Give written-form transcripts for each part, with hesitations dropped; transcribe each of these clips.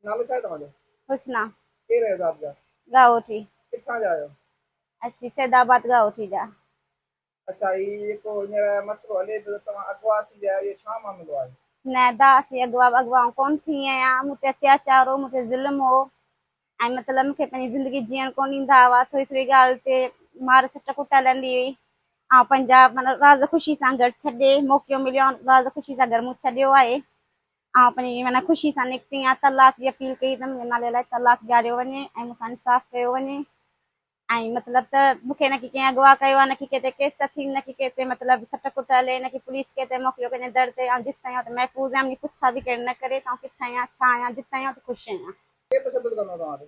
नालो छा आहे तव्हांजो? हुस्ना केरु आहियो तव्हां ॿिया? गाओठी। किथां जा आहियो? असीं सैदाबाद गाओठी जा। अच्छा, हीउ जेको हींअर मसइलो हले पियो तव्हां अॻुवाट थी विया, इहो छा मामिलो आहे? न दा असीं अगवा कोन थी आहियां, मूं ते अत्याचार हो, मूं ते ज़ुल्म हो ऐं मतिलबु मूंखे पंहिंजी ज़िंदगी जीअण कोन ॾींदा हुआ। थोरी थोरी ॻाल्हि ते मार सट कुट हलंदी हुई। ऐं पंहिंजा मतिलबु राज़ ख़ुशी सां गॾु छॾे मौक़ो मिलियो, राज़ ख़ुशी सां गॾु मूं छॾियो आहे। ऐं पंहिंजी माना ख़ुशी सां निकिती आहियां। तलाक जी अपील कई अथमि, हिन नाले लाइ तलाक ॾियारियो वञे ऐं मूंसां इंसाफ़ कयो वञे। ऐं मतिलबु त मूंखे न की कंहिं अगवा कयो आहे, न की कंहिं ते केस थी, न की कंहिं ते मतिलबु सट कुट हले, न की पुलिस कंहिं ते मोकिलियो पंहिंजे दर ते। ऐं जिते आहियां त महफ़ूज़ आहियां, मुंहिंजी पुछा बि केरु न करे तव्हां किथे आहियां, छा आहियां, जिते आहियां त ख़ुशि आहियां। केरु तशदुद कंदो तव्हां ते?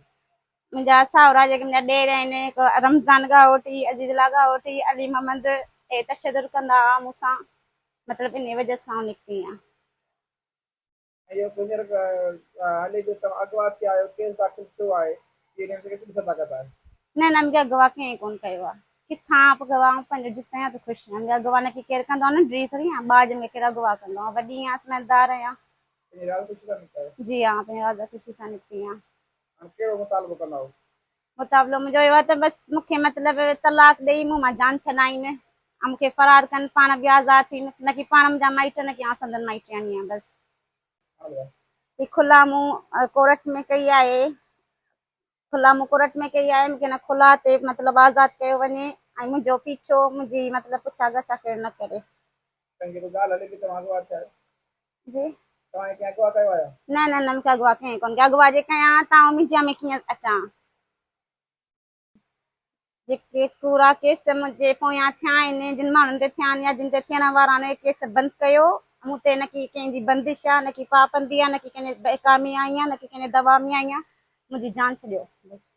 मुंहिंजा साहुरा जेके मुंहिंजा ॾेर आहिनि, हिकु रमज़ान गाओठी, अज़ीज़ुल्ला गाओठी, अली मोहम्मद, हे तशदुद कंदा हुआ मूंसां। मतिलबु इन वजह सां निकिती आहियां। ऐं इहो हींअर हले जो तव्हां अॻुवाट थिया आहियो, केस दाख़िल थियो आहे, इहे हिन खे केतिरी ताक़त आहे? न न मुंहिंजा अगवा कंहिं कोन कयो आहे। किथां बि गवाह पंहिंजो जिते आहियां त ख़ुशि आहियां। मुंहिंजा अगवा न की केरु कंदो आहे न, ड्री थोरी आहियां, ॿार जन खे केरु अगवा कंदो आहे। वॾी आहियां, समझदार आहियां। पंहिंजी राज़ ख़ुशी सां निकिता आहियो? जी हा, पंहिंजी राज़ ख़ुशी सां निकिती आहियां। हाणे कहिड़ो मुतालबो कंदा हो? मुताबिलो मुंहिंजो इहो आहे त बसि मूंखे मतिलबु तलाक ॾेई मूं मां जान छॾाईनि ऐं मूंखे फ़रार कनि, पाण बि आज़ादु थियनि। न की पाण मुंहिंजा माइट, न की आउं संदनि माइटियाणी आहियां। बसि ही खुला मूं कोर्ट में कई आहे, खुला मूं कोर्ट में कई आहे। मूंखे न खुला ते मतिलबु आज़ादु कयो वञे ऐं मुंहिंजो पीछो, मुंहिंजी मतिलबु पुछा गछा केरु न करे। पंहिंजी जेको ॻाल्हि हले पई तव्हां अॻुवाट थिया आहियो, जी तव्हां कंहिं अॻुवा कयो आहे? न न न, मूंखे अगवा कंहिं कोन कयो। अगवा जे कयां तव्हां मुंहिंजा में कीअं अचां? जेके पूरा केस मुंहिंजे पोयां थिया आहिनि, जिन माण्हुनि ते थिया आहिनि या जिन ते थियण वारा आहिनि, केस बंदि कयो। मूं ते न की कंहिंजी बंदिश आहे, न की पाबंदी आहे, न की कंहिंजे बेकामी आई आहे, न की कंहिंजे दवा में आई आहे। मुंहिंजी जान छॾियो बसि।